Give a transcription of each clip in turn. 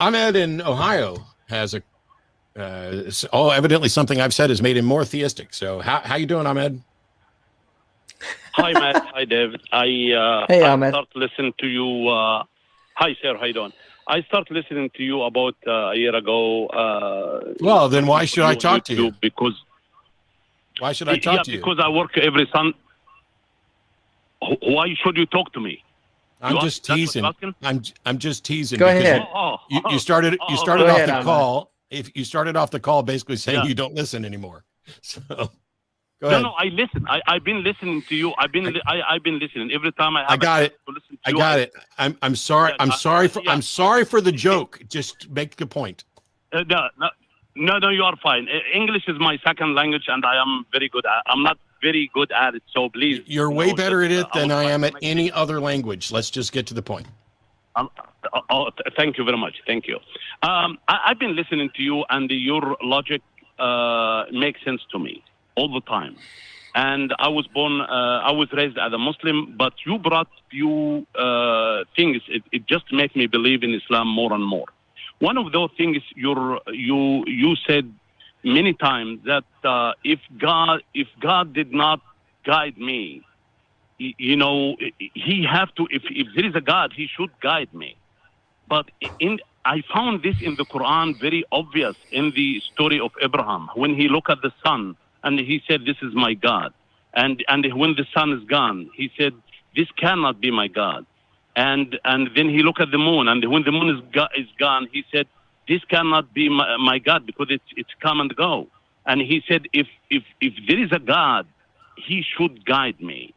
Ahmed in Ohio has a evidently something I've said has made him more theistic. So how you doing, Ahmed? Hi, Matt. Hi, David. Hey, Ahmed. Start listening to you. Hi, sir. How you doing? I started listening to you about a year ago. Well, then why should I talk to you? Because why should I talk to you? Because I work every Sunday. Why should you talk to me? I'm just teasing. I'm just teasing. Go ahead. You started off the call. If you started off the call basically saying you don't listen anymore. So go ahead. No, I listen. I've been listening to you. I've been listening every time I got it. To listen to I you. got it. I'm sorry. I'm sorry for the joke. Just make the point. No, you are fine. English is my second language, and I am very good. I'm not very good at it, so please. You're way better at it than I am at any other language. Let's just get to the point. Thank you very much. Thank you. I've been listening to you, and your logic makes sense to me all the time. And I was raised as a Muslim, but you brought few things. It just makes me believe in Islam more and more. One of those things you said many times that if God did not guide me, he have to. If there is a God, he should guide me. But I found this in the Quran very obvious in the story of Abraham when he looked at the sun and he said, "This is my God." And when the sun is gone, he said, "This cannot be my God." And then he looked at the moon, and when the moon is gone, he said, "This cannot be my God because it's come and go." And he said, if there is a God, he should guide me.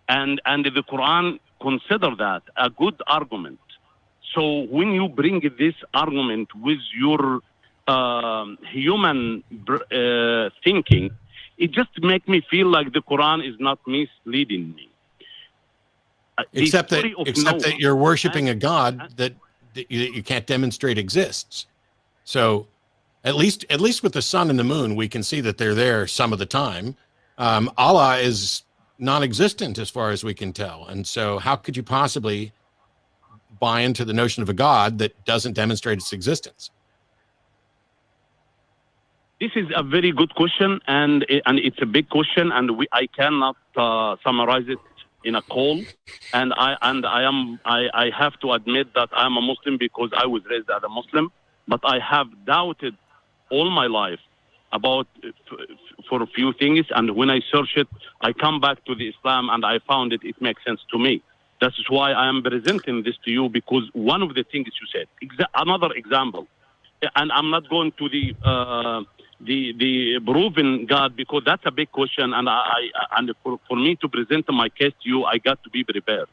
And the Quran consider that a good argument. So when you bring this argument with your human thinking, it just makes me feel like the Quran is not misleading me. Except that you're worshiping a God that you can't demonstrate exists. So at least with the sun and the moon, we can see that they're there some of the time. Allah is non-existent as far as we can tell. And so how could you possibly buy into the notion of a God that doesn't demonstrate its existence? This is a very good question, and it's a big question, and I cannot summarize it in a call. And I have to admit that I'm a Muslim because I was raised as a Muslim, but I have doubted all my life about for a few things, and when I search it, I come back to the Islam, and I found it makes sense to me. That's why I am presenting this to you, because one of the things you said, another example, and I'm not going to the proven God because that's a big question, and for me to present my case to you, I got to be prepared.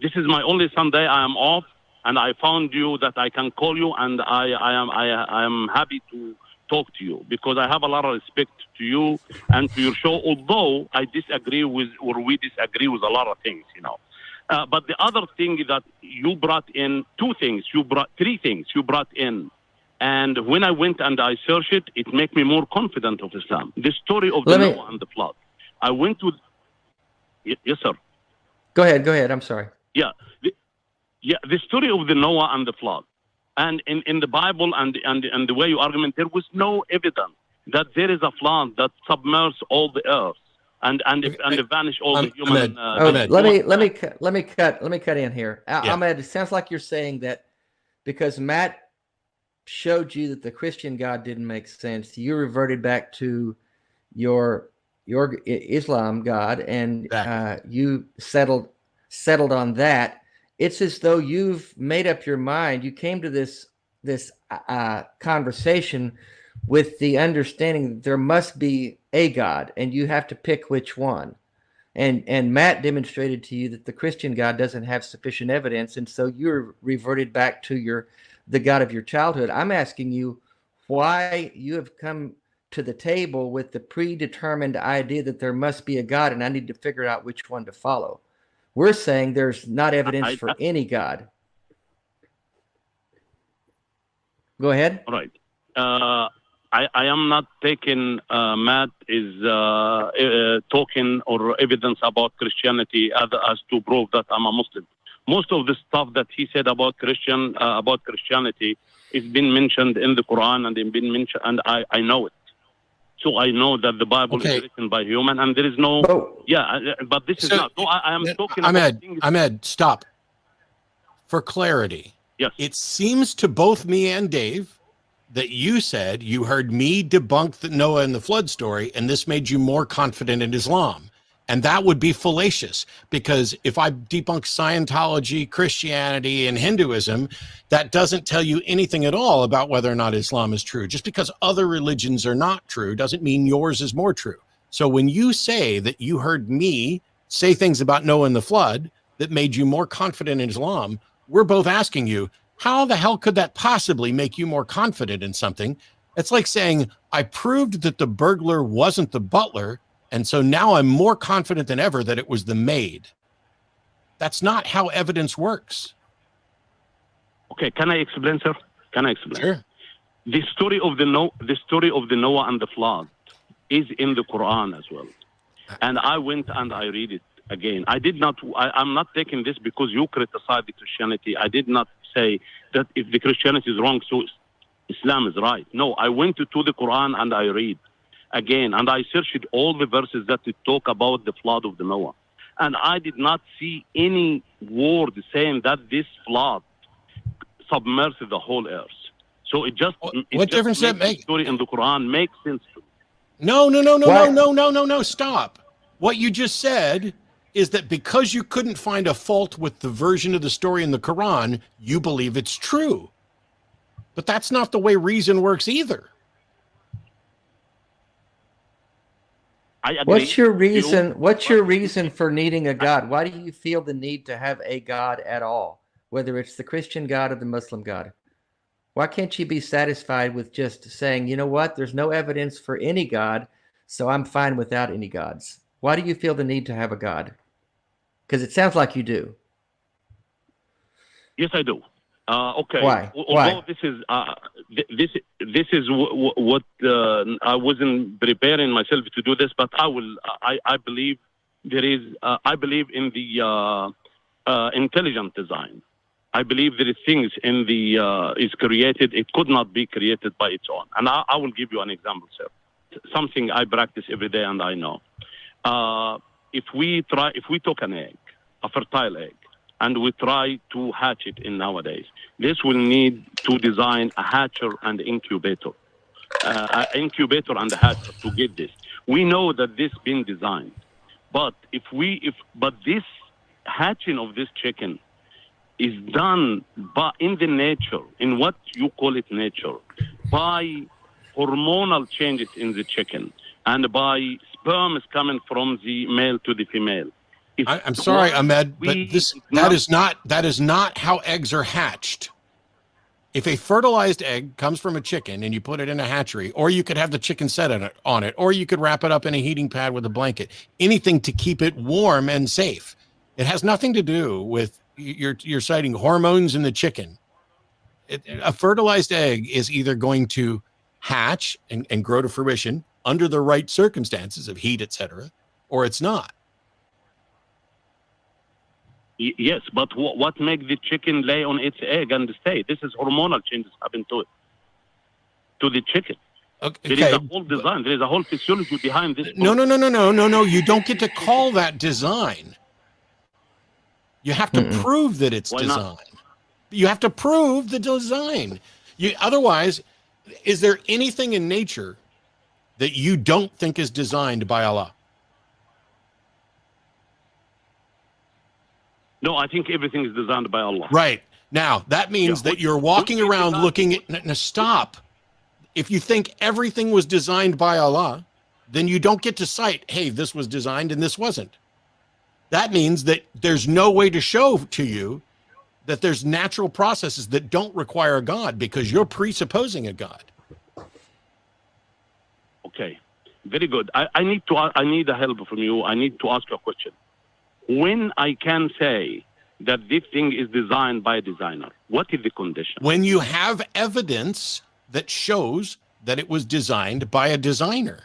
This is my only Sunday I am off, and I found you that I can call you, and I am happy to talk to you because I have a lot of respect to you and to your show, although we disagree with a lot of things, but the other thing that you brought in, three things you brought in. And when I went and I searched it, it made me more confident of Islam. The story of the Noah and the flood. I went to... Yes, sir. Go ahead. I'm sorry. Yeah. The story of the Noah and the flood. And in the Bible and the way you argument, there was no evidence that there is a flood that submerged all the earth and vanish all the human... Let me cut in here. Ahmed, it sounds like you're saying that because Matt showed you that the Christian God didn't make sense, you reverted back to your Islam God, and you settled on that. It's as though you've made up your mind. You came to this conversation with the understanding that there must be a God, and you have to pick which one. And Matt demonstrated to you that the Christian God doesn't have sufficient evidence, and so you're reverted back to the God of your childhood. I'm asking you why you have come to the table with the predetermined idea that there must be a God, and I need to figure out which one to follow. We're saying there's not evidence for any God. Go ahead. Right. I am not taking Matt is talking or evidence about Christianity as to prove that I'm a Muslim. Most of the stuff that he said about Christianity it's been mentioned in the Quran, and it's been mentioned, and I know it. So I know that the Bible is written by human, and there is no, but this is not. No, I am talking about things. Ahmed, stop. For clarity, yes, it seems to both me and Dave that you said you heard me debunk the Noah and the flood story, and this made you more confident in Islam. And that would be fallacious, because if I debunk Scientology, Christianity, and Hinduism, that doesn't tell you anything at all about whether or not Islam is true. Just because other religions are not true doesn't mean yours is more true. So when you say that you heard me say things about Noah and the flood that made you more confident in Islam, we're both asking you, how the hell could that possibly make you more confident in something? It's like saying, I proved that the burglar wasn't the butler, and so now I'm more confident than ever that it was the maid. That's not how evidence works. Okay, can I explain, sir? Can I explain? Sure. The story of the Noah and the flood is in the Quran as well. And I went and I read it again. I'm not taking this because you criticize the Christianity. I did not say that if the Christianity is wrong, so Islam is right. No, I went to the Quran and I read again, and I searched all the verses that talk about the flood of the Noah. And I did not see any word saying that this flood submerged the whole earth. So it just what difference does that make? The story in the Quran makes sense. No, stop. What you just said is that because you couldn't find a fault with the version of the story in the Quran, you believe it's true. But that's not the way reason works either. I agree. What's your reason for needing a God? Why do you feel the need to have a God at all, whether it's the Christian God or the Muslim God? Why can't you be satisfied with just saying, you know what, there's no evidence for any God, so I'm fine without any gods? Why do you feel the need to have a God? Because it sounds like you do. Yes, I do. Okay. Why? Although this is what I wasn't preparing myself to do this, but I believe there is. I believe in the intelligent design. I believe there is things in the is created. It could not be created by its own. And I will give you an example, sir. Something I practice every day, and I know. If we took an egg, a fertile egg, and we try to hatch it in nowadays, this will need to design a hatcher and incubator, an incubator and a hatcher to get this. We know that this been designed, but but this hatching of this chicken is done in the nature, in what you call it nature, by hormonal changes in the chicken and by sperms coming from the male to the female. I'm sorry, Ahmed, but that is not how eggs are hatched. If a fertilized egg comes from a chicken and you put it in a hatchery, or you could have the chicken set on it, or you could wrap it up in a heating pad with a blanket, anything to keep it warm and safe. It has nothing to do with you're citing hormones in the chicken. A fertilized egg is either going to hatch and grow to fruition under the right circumstances of heat, etc., or it's not. Yes, but what makes the chicken lay on its egg and stay? This is hormonal changes happen to it, to the chicken. Okay. There is a whole design. There is a whole physiology behind this. No. You don't get to call that design. You have to prove that it's design. You have to prove the design. Otherwise, is there anything in nature that you don't think is designed by Allah? No, I think everything is designed by Allah. Right. Now, that means that you're walking around looking at... Now, stop. If you think everything was designed by Allah, then you don't get to cite, hey, this was designed and this wasn't. That means that there's no way to show to you that there's natural processes that don't require a God because you're presupposing a God. Okay. Very good. I need a help from you. I need to ask you a question. When I can say that this thing is designed by a designer, what is the condition? When you have evidence that shows that it was designed by a designer.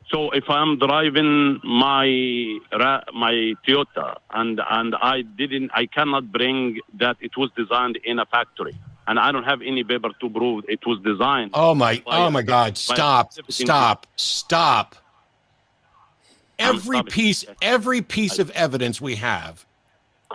So if I'm driving my Toyota and I cannot bring that it was designed in a factory, and I don't have any paper to prove it was designed. Oh my God! Stop! Every piece of evidence we have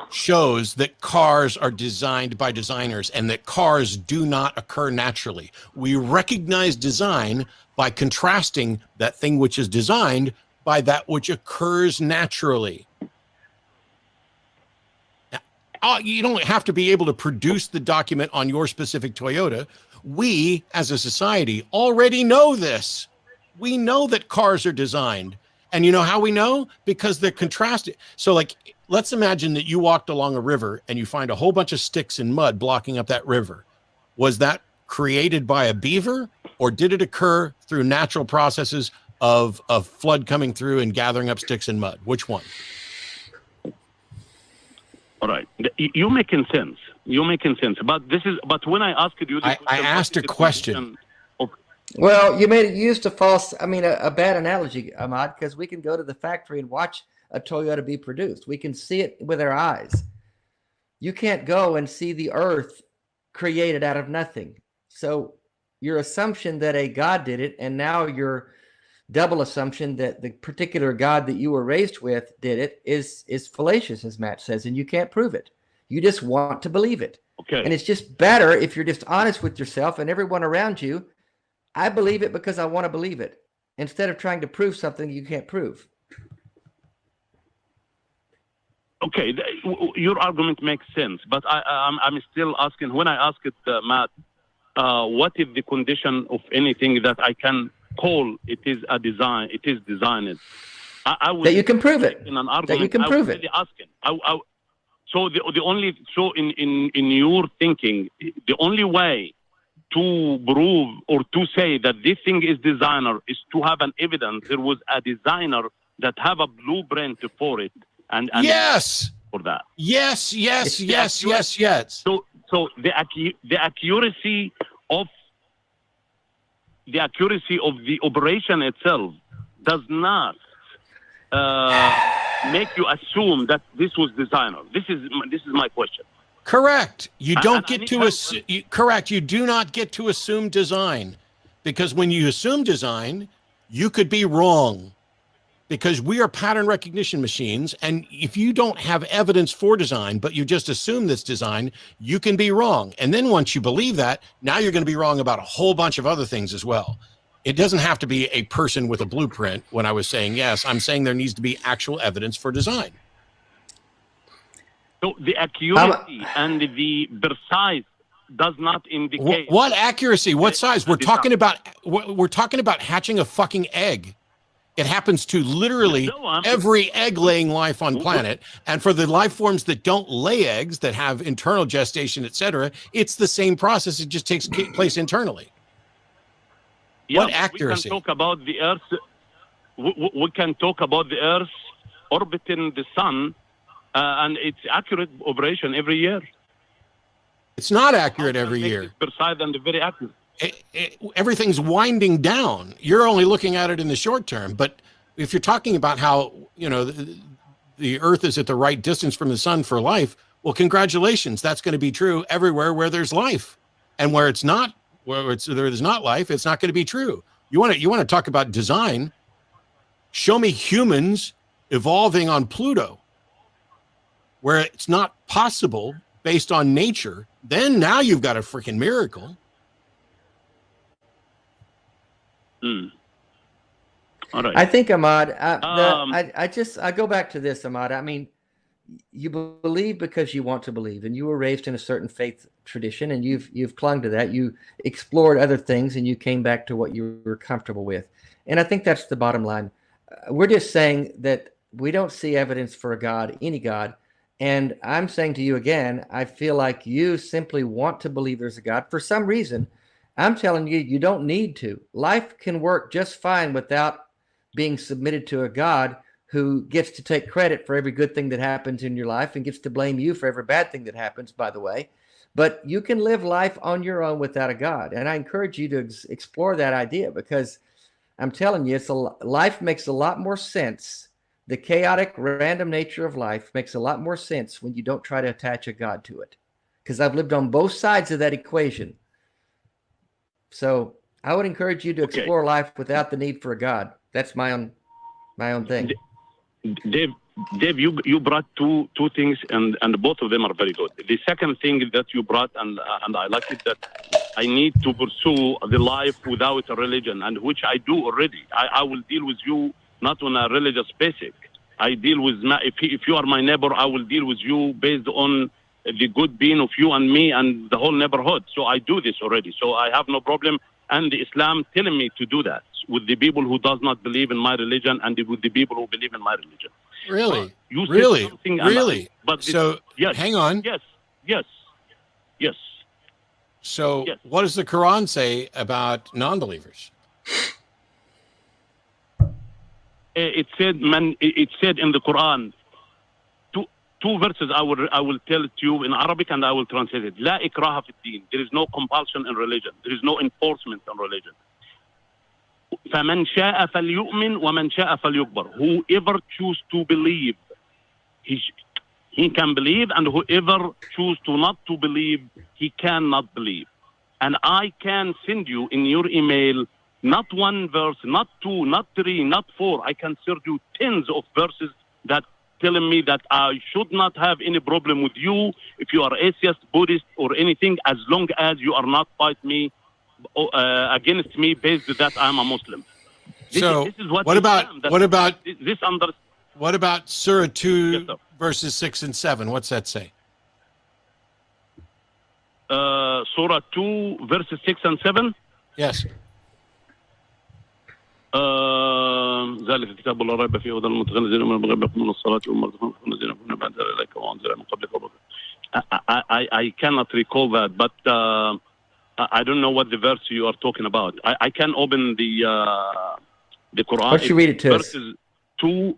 shows that cars are designed by designers and that cars do not occur naturally. We recognize design by contrasting that thing which is designed by that which occurs naturally. You don't have to be able to produce the document on your specific Toyota. We, as a society, already know this. We know that cars are designed. And you know how we know? Because they're contrasted. So like, let's imagine that you walked along a river and you find a whole bunch of sticks and mud blocking up that river. Was that created by a beaver, or did it occur through natural processes of flood coming through and gathering up sticks and mud? Which one? All right. You're making sense. But when I asked you this I asked a question. Well, you used a bad analogy, Ahmad, because we can go to the factory and watch a Toyota be produced. We can see it with our eyes. You can't go and see the earth created out of nothing. So your assumption that a God did it, and now your double assumption that the particular God that you were raised with did it is fallacious, as Matt says, and you can't prove it. You just want to believe it. Okay. And it's just better if you're just honest with yourself and everyone around you. I believe it because I want to believe it, instead of trying to prove something you can't prove. Okay, your argument makes sense, but I'm still asking. When I asked it, Matt, what is the condition of anything that I can call it is a design? It is designed. I would that you can prove it. In an argument, that you can prove it. Asking. So in your thinking, the only way to prove or to say that this thing is designer is to have an evidence there was a designer that have a blueprint for it and yes for that. Yes. So the accuracy of the operation itself does not make you assume that this was designer. This is my question. Correct. You don't get to assume. Correct. You do not get to assume design, because when you assume design, you could be wrong, because we are pattern recognition machines. And if you don't have evidence for design, but you just assume this design, you can be wrong. And then once you believe that, now you're going to be wrong about a whole bunch of other things as well. It doesn't have to be a person with a blueprint. When I was saying yes, I'm saying there needs to be actual evidence for design. So the accuracy and the precise does not indicate what accuracy, what size. We're talking about hatching a fucking egg. It happens to literally every egg-laying life on planet, and for the life forms that don't lay eggs, that have internal gestation, etc., it's the same process. It just takes place internally. Yeah, what accuracy? We can talk about the Earth. We can talk about the Earth orbiting the sun. And it's accurate operation every year. It's not accurate every year. It's precise and very accurate. Everything's winding down. You're only looking at it in the short term. But if you're talking about how, the Earth is at the right distance from the sun for life, well, congratulations. That's going to be true everywhere where there's life. And where it's not, there's not life, it's not going to be true. You want to talk about design? Show me humans evolving on Pluto, where it's not possible based on nature. Then now you've got a freaking miracle. All right. I think, Ahmad, I go back to this, Ahmad. I mean, you believe because you want to believe, and you were raised in a certain faith tradition, and you've clung to that. You explored other things, and you came back to what you were comfortable with. And I think that's the bottom line. We're just saying that we don't see evidence for a God, any God. And I'm saying to you again, I feel like you simply want to believe there's a God for some reason. I'm telling you, you don't need to. Life can work just fine without being submitted to a God who gets to take credit for every good thing that happens in your life and gets to blame you for every bad thing that happens, by the way. But you can live life on your own without a God. And I encourage you to explore that idea, because I'm telling you, life makes a lot more sense. The chaotic, random nature of life makes a lot more sense when you don't try to attach a God to it. Because I've lived on both sides of that equation. So I would encourage you to explore life without the need for a God. That's my own thing. Dave, you brought two things, and both of them are very good. The second thing that you brought, and I like it, that I need to pursue the life without a religion, and which I do already. I will deal with you not on a religious basis. I deal with if you are my neighbor, I will deal with you based on the good being of you and me and the whole neighborhood. So I do this already. So I have no problem. And the Islam telling me to do that with the people who does not believe in my religion and with the people who believe in my religion. Really? You Really? But so yes, hang on. Yes. So what does the Quran say about non-believers? It said in the Quran, two verses I will tell it to you in Arabic and I will translate it. لا إكراه في الدين. There is no compulsion in religion. There is no enforcement on religion. فمن شاء فليؤمن ومن شاء فليكفر. Whoever choose to believe, he can believe, and whoever choose to not to believe, he cannot believe. And I can send you in your email not one verse, not two, not three, not four. I can send you tens of verses that telling me that I should not have any problem with you if you are atheist, Buddhist, or anything, as long as you are not fight me against me based that I'm a Muslim. This is what about Surah 2 verses 6 and 7? What's that say? Surah 2 verses 6 and 7? Yes. ذلك الكتاب لا ريب فيه هدى للمتقين الذين يؤمنون بالغيب ويقيمون الصلاة ومما رزقناهم الذين يؤمنون بما أنزل إليك وأنزل من قبلك. I cannot recall that, but I don't know what the verse you are talking about. I can open the Quran. Why don't you read it to us? Verses 2,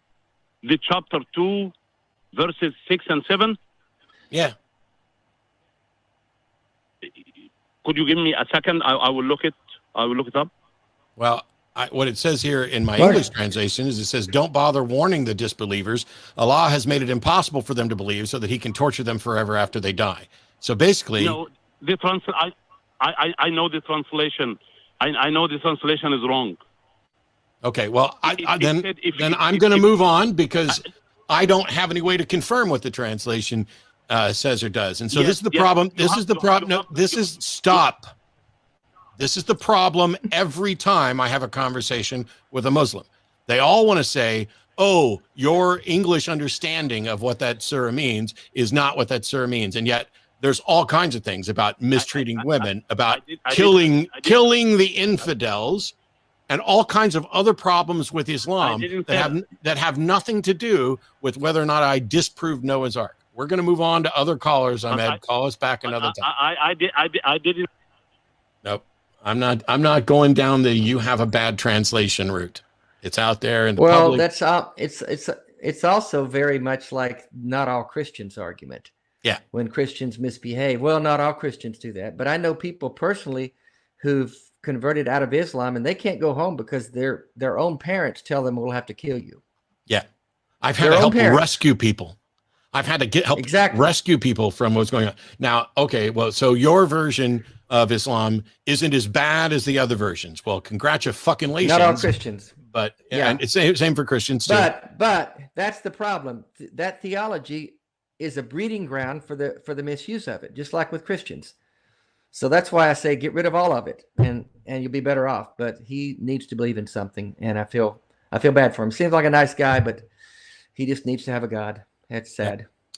the chapter 2, verses 6 and 7. Yeah. Could you give me a second? I will look it. I will look it up. Well, what it says here in my English translation is it says, don't bother warning the disbelievers. Allah has made it impossible for them to believe so that he can torture them forever after they die. So basically... No, I know the translation. I know the translation is wrong. Okay, well, then I'm going to move on because I don't have any way to confirm what the translation says or does. And so this is the problem. This is the problem. No, this is stop. This is the problem every time I have a conversation with a Muslim. They all want to say, oh, your English understanding of what that surah means is not what that surah means. And yet there's all kinds of things about mistreating women, about killing the infidels, and all kinds of other problems with Islam that have nothing to do with whether or not I disprove Noah's Ark. We're going to move on to other callers, Ahmed. Call us back another time. I didn't. Nope. I'm not going down the you have a bad translation route. It's out there in the public. Well, it's also very much like not all Christians argument. Yeah. When Christians misbehave. Well, not all Christians do that, but I know people personally who've converted out of Islam and they can't go home because their own parents tell them we'll have to kill you. Yeah. I've had to help rescue people. I've had to help rescue people from what's going on. Now, okay, well, so your version of Islam isn't as bad as the other versions. Well, congratulations. Not all Christians. But yeah, and it's same for Christians too. But that's the problem. That theology is a breeding ground for the misuse of it, just like with Christians. So that's why I say get rid of all of it and you'll be better off. But he needs to believe in something, and I feel bad for him. Seems like a nice guy, but he just needs to have a God. That's sad.